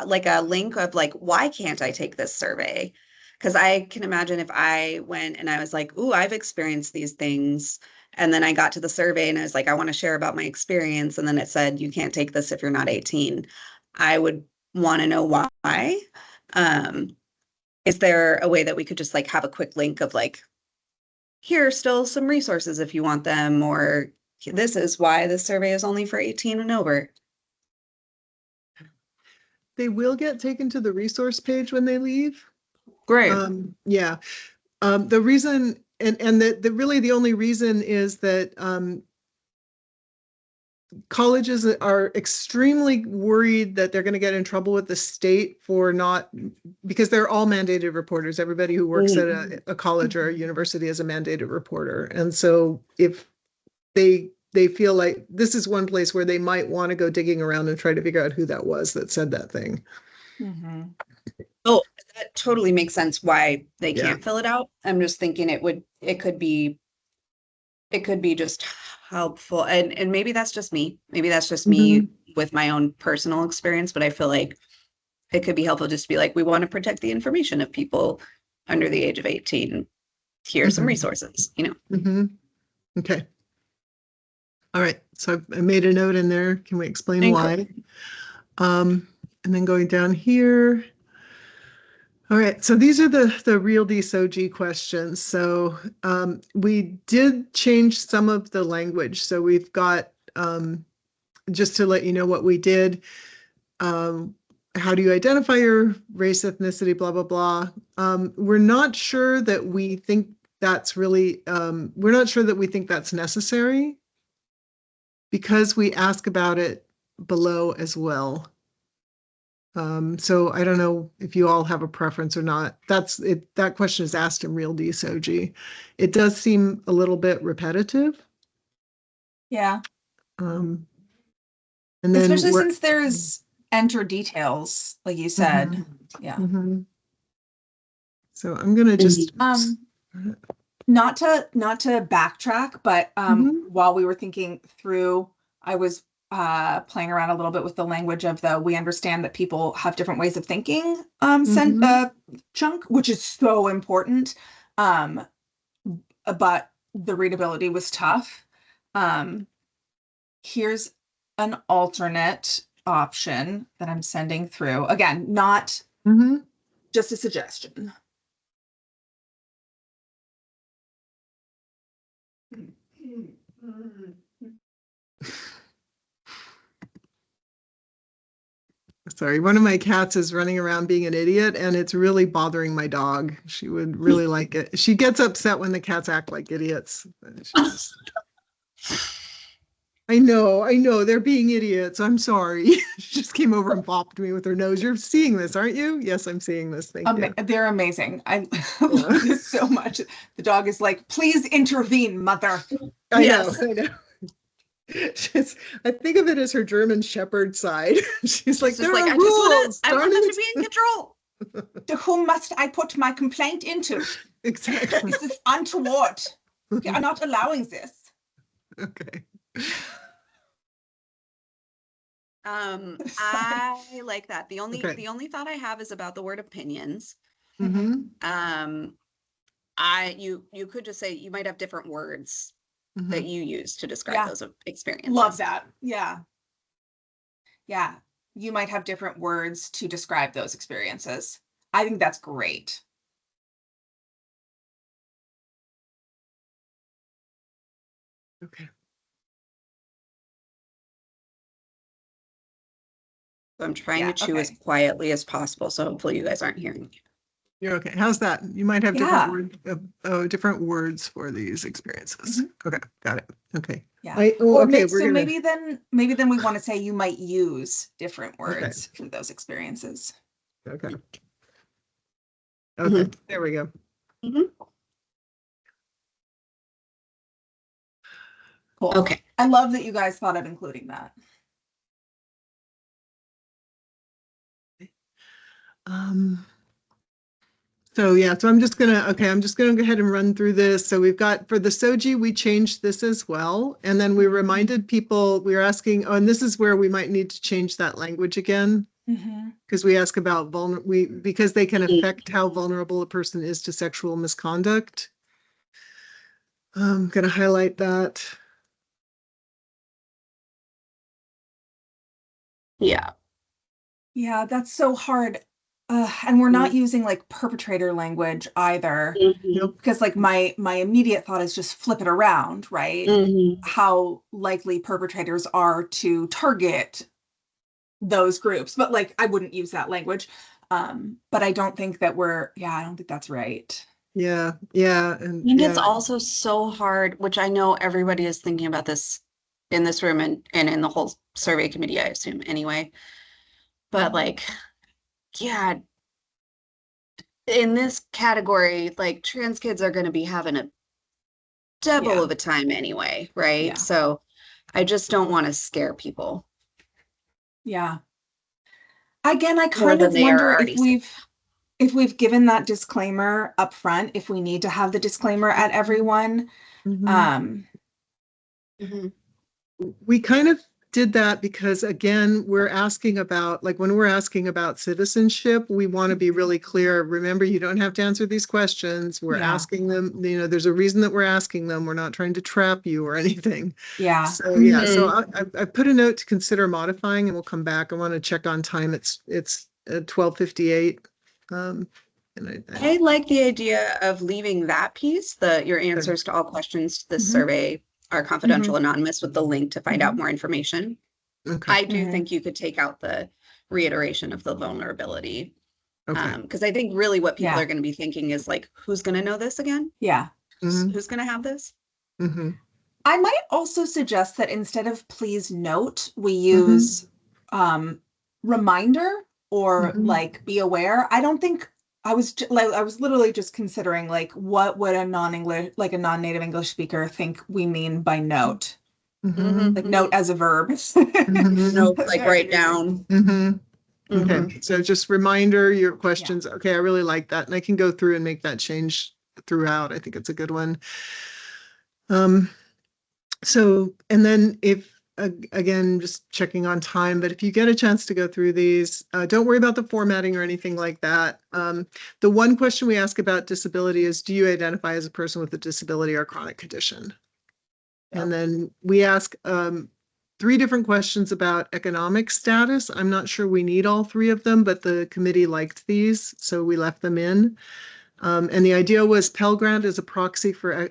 S3: like a link of like, why can't I take this survey? Because I can imagine if I went and I was like, ooh, I've experienced these things. And then I got to the survey and I was like, I want to share about my experience. And then it said, you can't take this if you're not 18. I would want to know why. Is there a way that we could just like have a quick link of like, here are still some resources if you want them, or this is why this survey is only for 18 and over?
S1: They will get taken to the resource page when they leave.
S2: Great.
S1: Yeah. The reason, and really the only reason is that colleges are extremely worried that they're going to get in trouble with the state for not, because they're all mandated reporters. Everybody who works at a college or a university is a mandated reporter. And so if they feel like this is one place where they might want to go digging around and try to figure out who that was that said that thing.
S3: Oh, that totally makes sense why they can't fill it out. I'm just thinking it could be just helpful. And maybe that's just me. Maybe that's just me with my own personal experience, but I feel like it could be helpful just to be like, we want to protect the information of people under the age of 18. Here's some resources, you know?
S1: Okay. All right. So I made a note in there. Can we explain why? And then going down here. All right, so these are the real DSOG questions. So we did change some of the language. So we've got, just to let you know what we did, how do you identify your race, ethnicity, blah, blah, blah. We're not sure that we think that's really, we're not sure that we think that's necessary because we ask about it below as well. So I don't know if you all have a preference or not. That's it. That question is asked in real DSOG. It does seem a little bit repetitive.
S2: Yeah.
S1: And then
S2: especially since there's enter details, like you said. Yeah.
S1: So I'm gonna just
S2: not to backtrack, but while we were thinking through, I was playing around a little bit with the language of we understand that people have different ways of thinking chunk, which is so important. But the readability was tough. Here's an alternate option that I'm sending through. Again, not just a suggestion.
S1: Sorry, one of my cats is running around being an idiot, and it's really bothering my dog. She would really like it. She gets upset when the cats act like idiots. I know, they're being idiots. I'm sorry. She just came over and bopped me with her nose. You're seeing this, aren't you? Yes, I'm seeing this. Thank you.
S2: They're amazing. I love this so much. The dog is like, please intervene, mother.
S1: I
S3: Yes.
S1: know. I think of it as her German Shepherd side. She's like,
S3: It's just
S1: there
S3: like,
S1: are
S3: I just want
S1: rules.
S3: to, I want
S1: darn
S3: them
S1: it."
S3: to be in control.
S2: To whom must I put my complaint into?
S1: Exactly.
S2: This is untoward. We are not allowing this.
S1: Okay.
S3: I like that. The only
S1: Okay.
S3: the only thought I have is about the word opinions.
S1: Mhm,
S3: You could just say you might have different words
S1: mhm.
S3: that you use to describe
S2: Yeah.
S3: those experiences.
S2: Love that. Yeah. Yeah. You might have different words to describe those experiences. I think that's great.
S1: Okay.
S3: So I'm trying
S2: Yeah,
S3: to chew as
S2: okay.
S3: quietly as possible, so hopefully you guys aren't hearing me.
S1: You're okay. How's that? You might have
S2: Yeah.
S1: different words for these experiences. Okay, got it. Okay.
S2: Yeah.
S1: Okay,
S2: Or
S1: we're
S2: so
S1: gonna.
S2: maybe then we want to say you might use different words for those experiences.
S1: Okay. Okay, there we go.
S2: Cool.
S3: Okay.
S2: I love that you guys thought of including that.
S1: So yeah, so I'm just gonna go ahead and run through this. So we've got for the SOGI, we changed this as well. And then we reminded people, we were asking, oh, and this is where we might need to change that language again. Because we ask about because they can affect how vulnerable a person is to sexual misconduct. I'm gonna highlight that.
S3: Yeah.
S2: Yeah, that's so hard. And we're not using like perpetrator language either.
S1: Nope.
S2: Because like my immediate thought is just flip it around, right? How likely perpetrators are to target those groups. But like I wouldn't use that language. But I don't think that I don't think that's right.
S1: Yeah. And
S3: I think it's
S1: yeah.
S3: also so hard, which I know everybody is thinking about this in this room and in the whole survey committee, I assume anyway. But like, yeah, in this category, like trans kids are going to be having a devil of a time anyway, right?
S2: Yeah.
S3: So I just don't want to scare people.
S2: Yeah. Again, I
S3: More
S2: kind
S3: than
S2: of
S3: they are
S2: wonder
S3: already
S2: if we've given that disclaimer up front, if we need to have the disclaimer at everyone.
S1: Mhm. We kind of did that because again, we're asking about, like when we're asking about citizenship, we want to be really clear. Remember, you don't have to answer these questions. We're
S2: Yeah.
S1: asking them, there's a reason that we're asking them. We're not trying to trap you or anything.
S2: Yeah.
S1: So yeah, so I put a note to consider modifying and we'll come back. I want to check on time. It's 12:58. And
S3: I like the idea of leaving that piece, your answers to all questions to this survey are confidential, anonymous, with the link to find out more information.
S1: Okay.
S3: I do think you could take out the reiteration of the vulnerability.
S1: Okay.
S3: Because I think really what people are going to be thinking is like, who's going to know this again?
S2: Yeah.
S3: Who's going to have this?
S2: I might also suggest that instead of please note, we use reminder or like be aware. I don't think I was literally just considering like what would a non-native English speaker think we mean by note? Like note as a verb.
S3: Note, like write down.
S1: Okay, so just reminder your questions. Okay, I really like that. And I can go through and make that change throughout. I think it's a good one. So, and then if, again, just checking on time, but if you get a chance to go through these, don't worry about the formatting or anything like that. The one question we ask about disability is, do you identify as a person with a disability or chronic condition? And then we ask 3 different questions about economic status. I'm not sure we need all 3 of them, but the committee liked these, so we left them in. And the idea was Pell Grant is a proxy for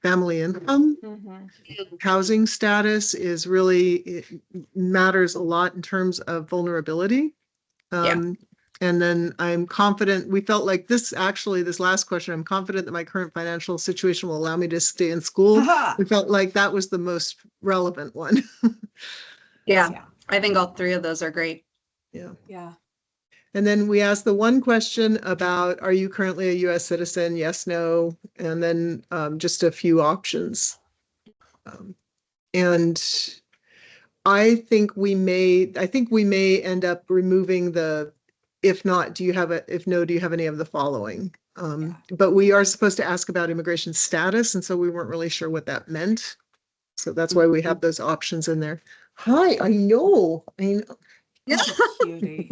S1: family income.
S2: Mhm.
S1: Housing status is really, it matters a lot in terms of vulnerability. And then I'm confident, we felt like this last question, I'm confident that my current financial situation will allow me to stay in school.
S2: Haha.
S1: We felt like that was the most relevant one.
S3: Yeah,
S2: Yeah.
S3: I think all three of those are great.
S1: Yeah.
S2: Yeah.
S1: And then we asked the one question about, are you currently a US citizen? Yes, no. And then just a few options. And I think we may end up removing the, if not, if no, do you have any of the following? But we are supposed to ask about immigration status, and so we weren't really sure what that meant. So that's why we have those options in there. Hi, I know.
S2: Cutie.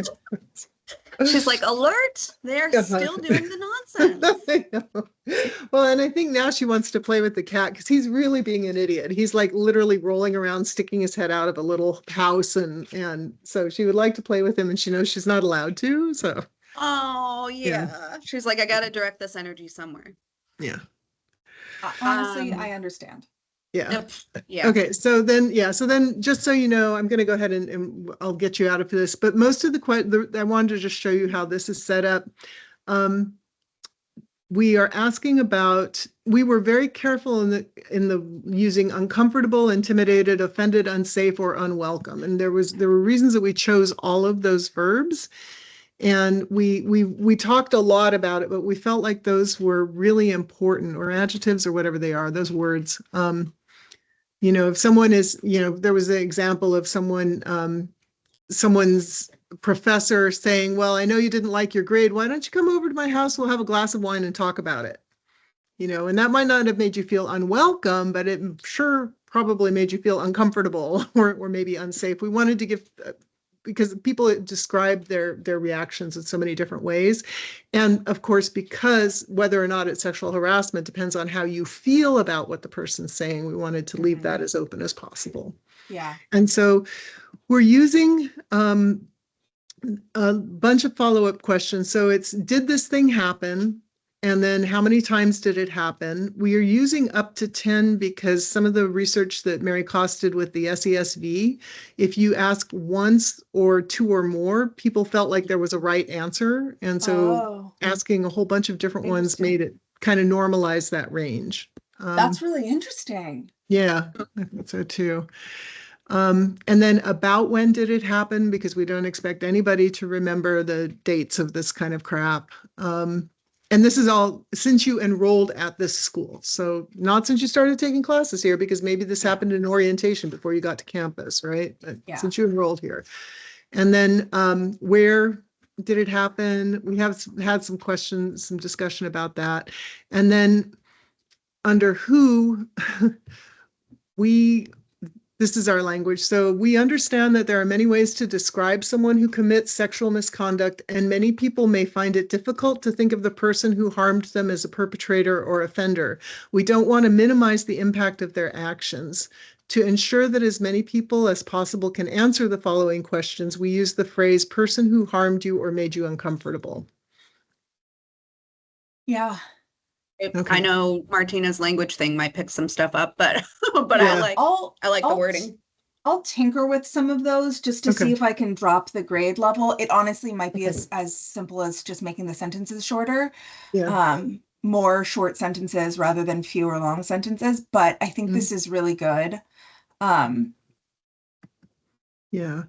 S3: She's like, alert, they're still doing the nonsense.
S1: I know. Well, and I think now she wants to play with the cat because he's really being an idiot. He's like literally rolling around, sticking his head out of a little house, and so she would like to play with him, and she knows she's not allowed to. So
S3: Oh, yeah. She's like, I got to direct this energy somewhere.
S1: yeah,
S2: Honestly, I understand.
S1: yeah.
S3: Yep. Yeah.
S1: Okay, so then just so you know, I'm going to go ahead and I'll get you out of this. But most of I wanted to just show you how this is set up. We are asking about, we were very careful in the using uncomfortable, intimidated, offended, unsafe, or unwelcome. And there were reasons that we chose all of those verbs. And we talked a lot about it, but we felt like those were really important, or adjectives or whatever they are, those words. If someone is, there was an example of someone's professor saying, well, I know you didn't like your grade. Why don't you come over to my house? We'll have a glass of wine and talk about it. And that might not have made you feel unwelcome, but it sure probably made you feel uncomfortable or maybe unsafe. We wanted to give, because people describe their reactions in so many different ways. And of course, because whether or not it's sexual harassment depends on how you feel about what the person's saying, we wanted to leave that as open as possible.
S2: Yeah.
S1: And so we're using a bunch of follow-up questions. So it's, did this thing happen? And then how many times did it happen? We are using up to 10 because some of the research that Mary Koss did with the SESV, if you ask once or two or more, people felt like there was a right answer. And so asking a whole bunch of different ones made it kind of normalize that range.
S2: That's really interesting.
S1: Yeah, I think so too. And then about when did it happen? Because we don't expect anybody to remember the dates of this kind of crap. And this is all since you enrolled at this school. So not since you started taking classes here, because maybe this happened in orientation before you got to campus, right? But since you enrolled here. And then where did it happen? We have had some questions, some discussion about that. And then under who, this is our language. So we understand that there are many ways to describe someone who commits sexual misconduct, and many people may find it difficult to think of the person who harmed them as a perpetrator or offender. We don't want to minimize the impact of their actions. To ensure that as many people as possible can answer the following questions, we use the phrase person who harmed you or made you uncomfortable.
S2: Yeah.
S3: I know Martina's language thing might pick some stuff up, but
S1: Yeah.
S3: I like the wording.
S2: I'll tinker with some of those just to see if I can drop the grade level. It honestly might be as simple as just making the sentences shorter.
S1: Yeah.
S2: More short sentences rather than fewer long sentences. But I think this is really good.
S1: Yeah,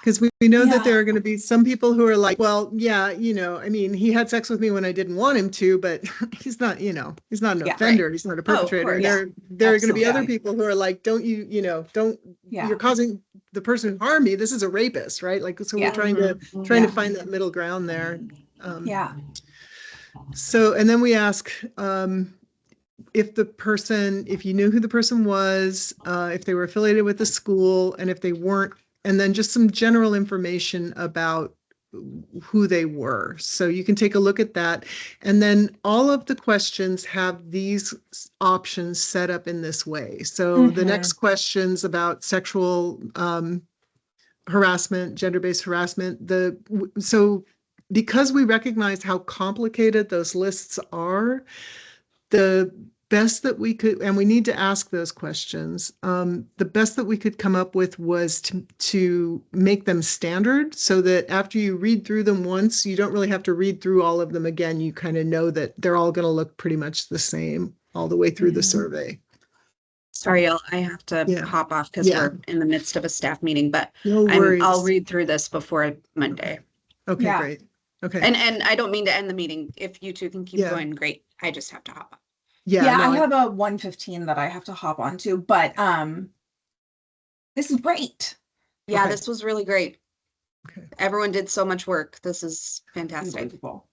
S1: because we know that there are going to be some people who are like, well, yeah, I mean, he had sex with me when I didn't want him to, but he's not, he's not an offender. Right. He's not a perpetrator.
S2: Course,
S1: there are going to be other people who are like, don't you're causing the person who harmed me. This is a rapist, right? Like, so we're trying to find that middle ground there. So, and then we ask, if you knew who the person was, if they were affiliated with the school, and if they weren't, and then just some general information about who they were. So you can take a look at that. And then all of the questions have these options set up in this way. So the next questions about sexual harassment, gender-based harassment, so because we recognize how complicated those lists are, the best that we could, and we need to ask those questions, the best that we could come up with was to make them standard so that after you read through them once, you don't really have to read through all of them again. You kind of know that they're all going to look pretty much the same all the way through the survey.
S3: Sorry, y'all, I have to
S1: Yeah.
S3: hop off because
S1: Yeah.
S3: we're in the midst of a staff meeting, but
S1: No worries.
S3: I'll read through this before Monday.
S1: Okay,
S2: Yeah.
S1: great. Okay.
S3: And I don't mean to end the meeting. If you two can keep
S1: Yeah.
S3: going, great. I just have to hop off.
S2: Yeah,
S1: no,
S2: I have a 1:15 that I have to hop onto, but this is great.
S3: Yeah,
S1: Okay.
S3: this was really great.
S1: Okay.
S3: Everyone did so much work. This is fantastic.
S2: Unbelievable.